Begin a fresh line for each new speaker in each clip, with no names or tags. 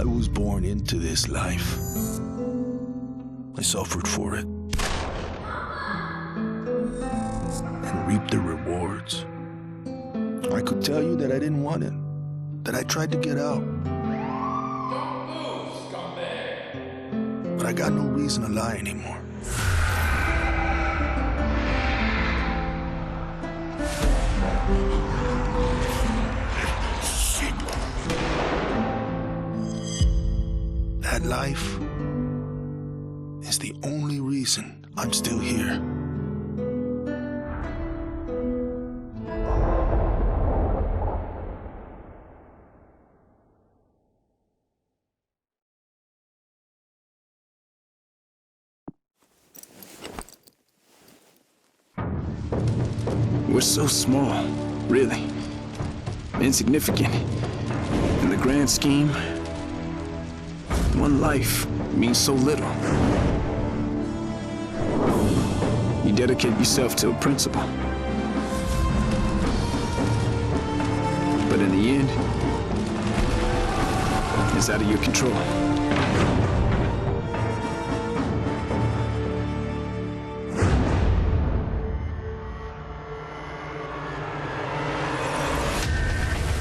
I was born into this life. I suffered for it. And reaped the rewards. I could tell you that I didn't want it. That I tried to get out.
Don't move, scumbag!
But I got no reason to lie anymore. That life is the only reason I'm still here.
We're so small, really. Insignificant. In the grand scheme, one life means so little. You dedicate yourself to a principle. But in the end, it's out of your control.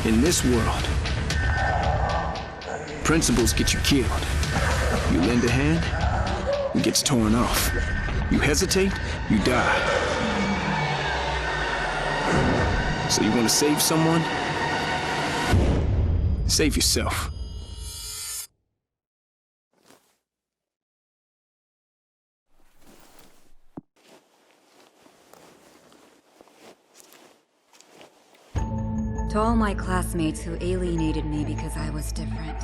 In this world, principles get you killed. You lend a hand, it gets torn off. You hesitate, you die. So you want to save someone? Save yourself.
To all my classmates who alienated me because I was different.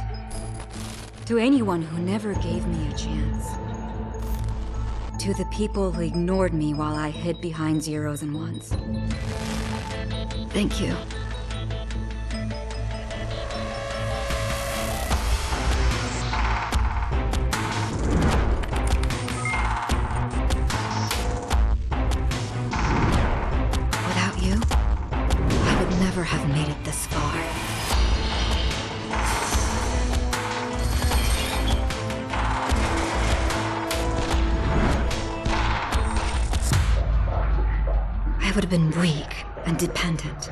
To anyone who never gave me a chance. To the people who ignored me while I hid behind zeros and ones. Thank you. Without you, I would never have made it this far. I would have been weak and dependent.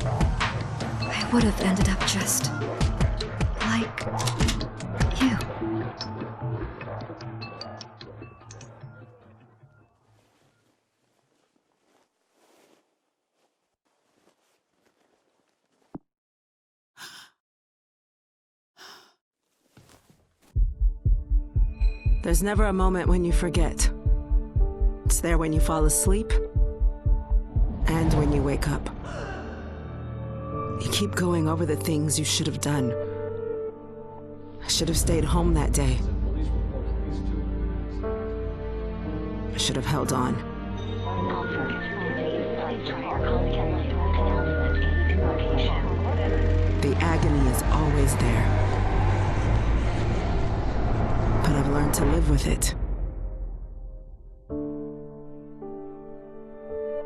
I would have ended up just like you.
There's never a moment when you forget. It's there when you fall asleep, and when you wake up. You keep going over the things you should have done. I should have stayed home that day. I should have held on. The agony is always there. But I've learned to live with it.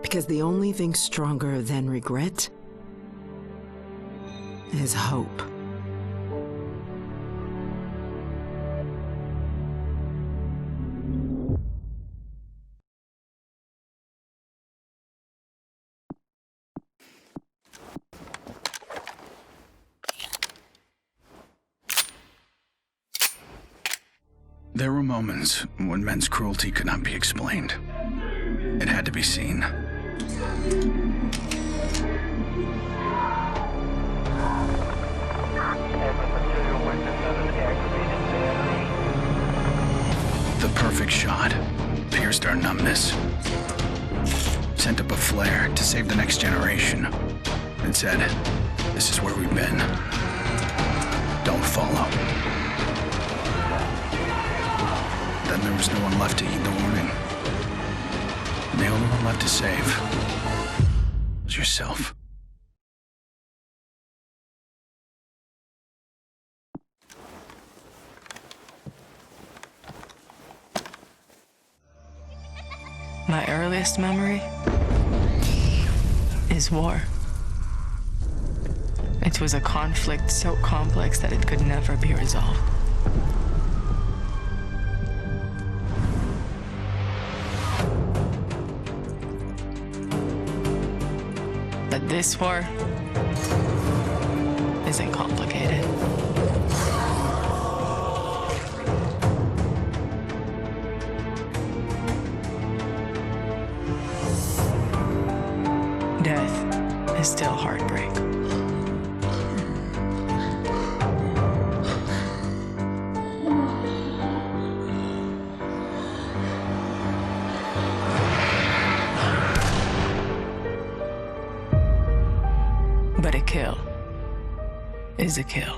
Because the only thing stronger than regret is hope.
There were moments when men's cruelty could not be explained. It had to be seen. The perfect shot pierced our numbness. Sent up a flare to save the next generation. And said, this is where we've been. Don't follow. Then there was no one left to heed the warning. And the only one left to save was yourself.
My earliest memory is war. It was a conflict so complex that it could never be resolved. But this war isn't complicated. Death is still heartbreak. But a kill is a kill.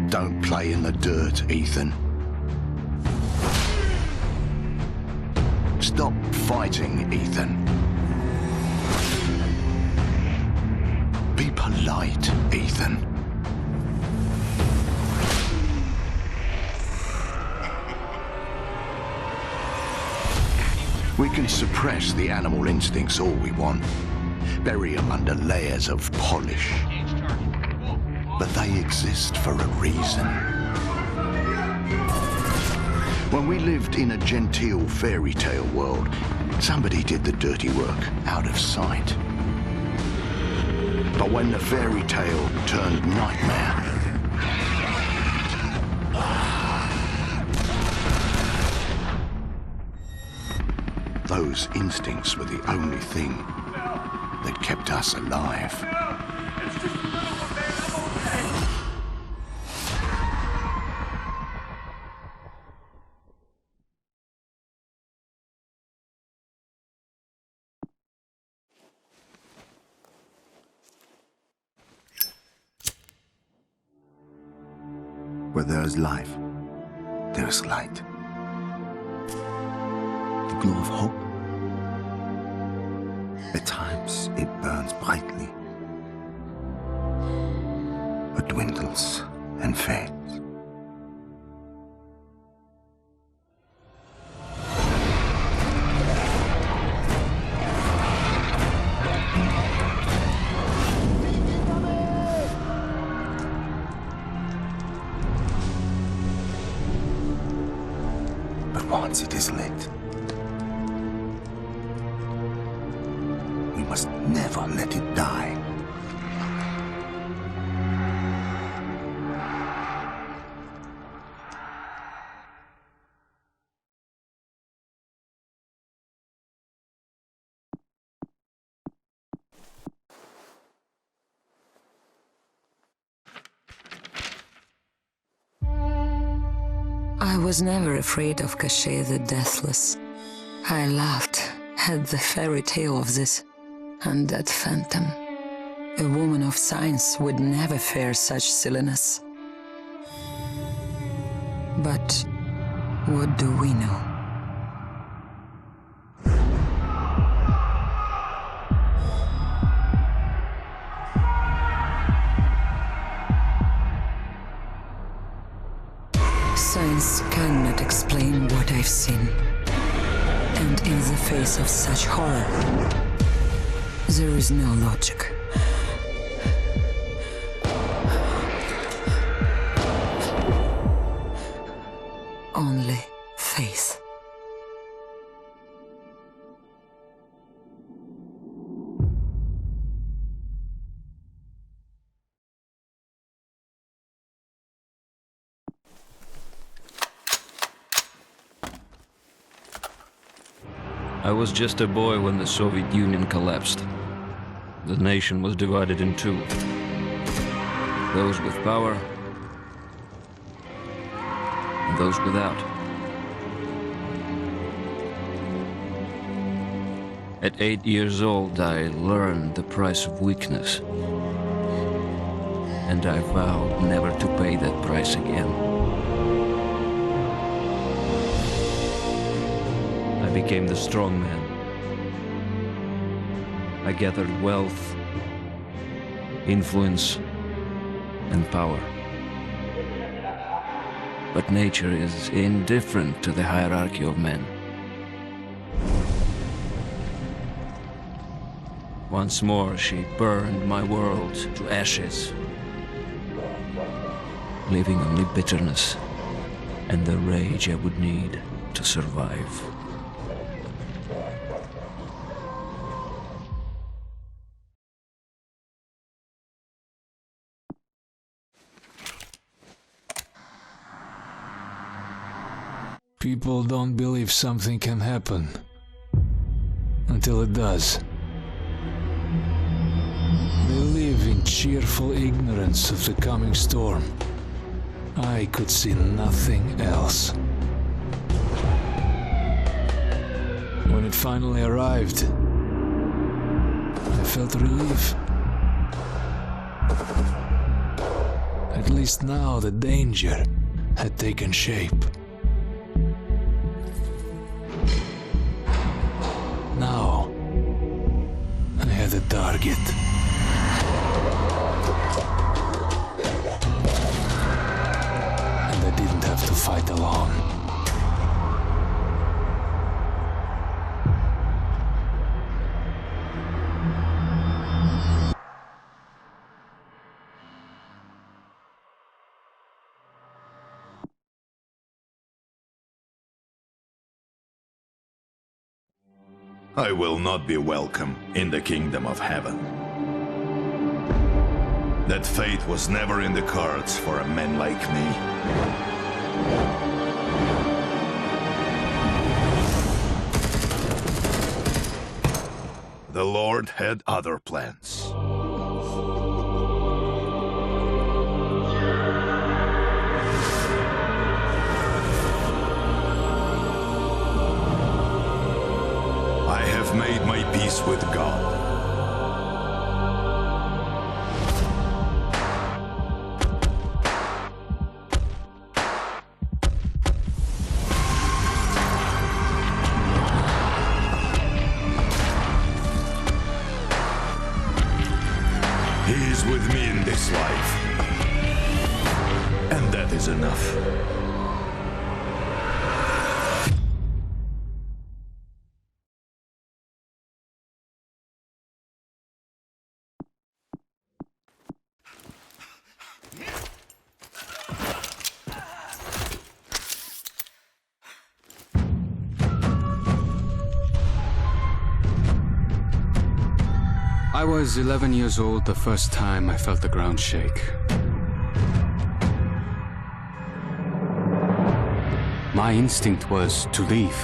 Don't play in the dirt, Ethan. Stop fighting, Ethan. Be polite, Ethan. We can suppress the animal instincts all we want, bury them under layers of polish. But they exist for a reason. When we lived in a genteel fairy tale world, somebody did the dirty work out of sight. But when the fairy tale turned nightmare, those instincts were the only thing that kept us alive.
Where there is life, there is light. The glow of hope. At times, it burns brightly, but dwindles and fades. Once it is lit, we must never let it die.
I was never afraid of Cachet the Deathless. I laughed at the fairy tale of this undead phantom. A woman of science would never fear such silliness. But what do we know? Science cannot explain what I've seen. And in the face of such horror, there is no logic. Only faith.
I was just a boy when the Soviet Union collapsed. The nation was divided in two. Those with power and those without. At 8 years old, I learned the price of weakness. And I vowed never to pay that price again. I became the strong man. I gathered wealth influence, and power. But nature is indifferent to the hierarchy of men. Once more, she burned my world to ashes, leaving only bitterness and the rage I would need to survive.
People don't believe something can happen until it does. They live in cheerful ignorance of the coming storm. I could see nothing else. When it finally arrived, I felt relief. At least now the danger had taken shape. Now, I had a target. And I didn't have to fight alone.
I will not be welcome in the kingdom of heaven. That fate was never in the cards for a man like me. The Lord had other plans. I have made my peace with God. He is with me in this life. And that is enough.
I was 11 years old the first time I felt the ground shake. My instinct was to leave.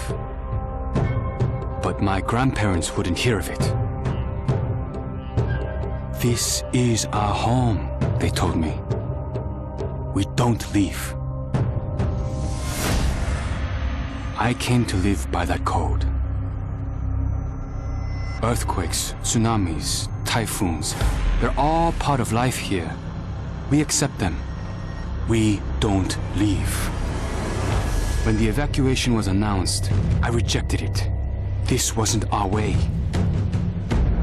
But my grandparents wouldn't hear of it. This is our home, they told me. We don't leave. I came to live by that code. Earthquakes, tsunamis, typhoons, they're all part of life here. We accept them. We don't leave. When the evacuation was announced, I rejected it. This wasn't our way.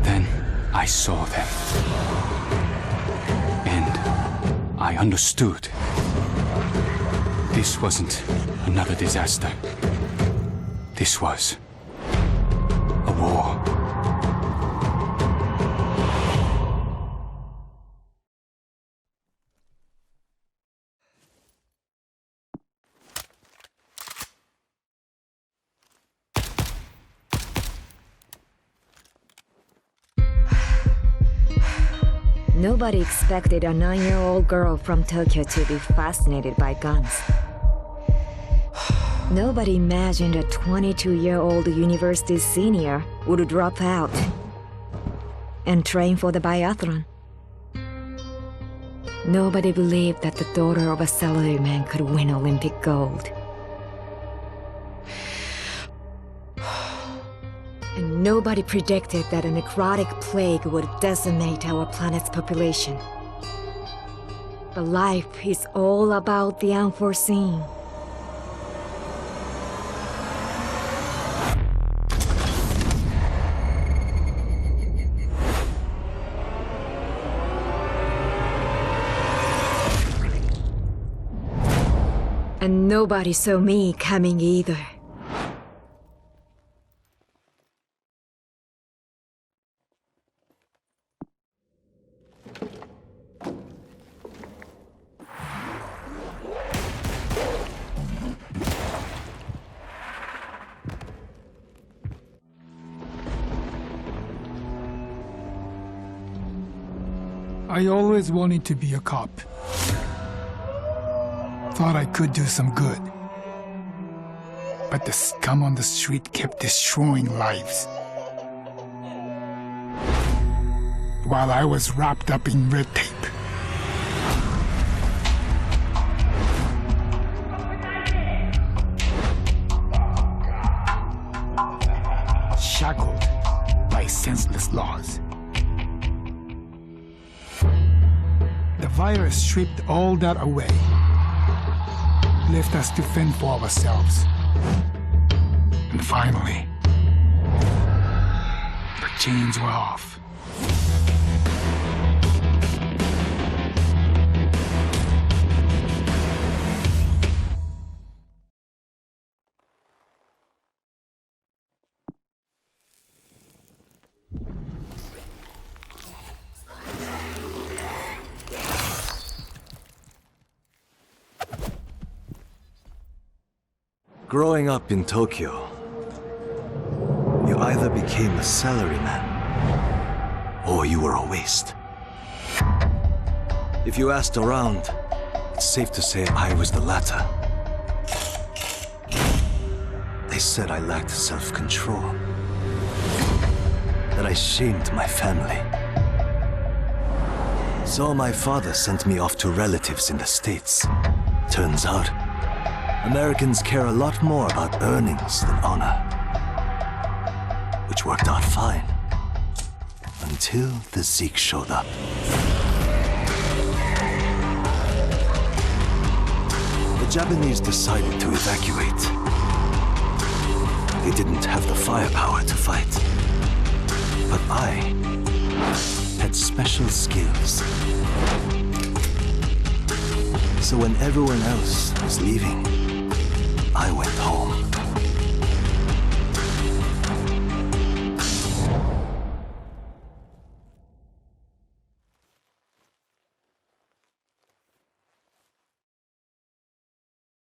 Then I saw them. And I understood. This wasn't another disaster. This was a war.
Nobody expected a 9-year-old girl from Tokyo to be fascinated by guns. Nobody imagined a 22-year-old university senior would drop out and train for the biathlon. Nobody believed that the daughter of a salaryman could win Olympic gold. And nobody predicted that a necrotic plague would decimate our planet's population. But life is all about the unforeseen. And nobody saw me coming either.
I always wanted to be a cop. Thought I could do some good. But the scum on the street kept destroying lives. While I was wrapped up in red tape. Shackled by senseless laws. The virus stripped all that away, left us to fend for ourselves. And finally, the chains were off.
Growing up in Tokyo, you either became a salaryman, or you were a waste. If you asked around, it's safe to say I was the latter. They said I lacked self-control, that I shamed my family. So my father sent me off to relatives in the States. Turns out, Americans care a lot more about earnings than honor. Which worked out fine. Until the Zeke showed up. The Japanese decided to evacuate. They didn't have the firepower to fight. But I had special skills. So when everyone else was leaving,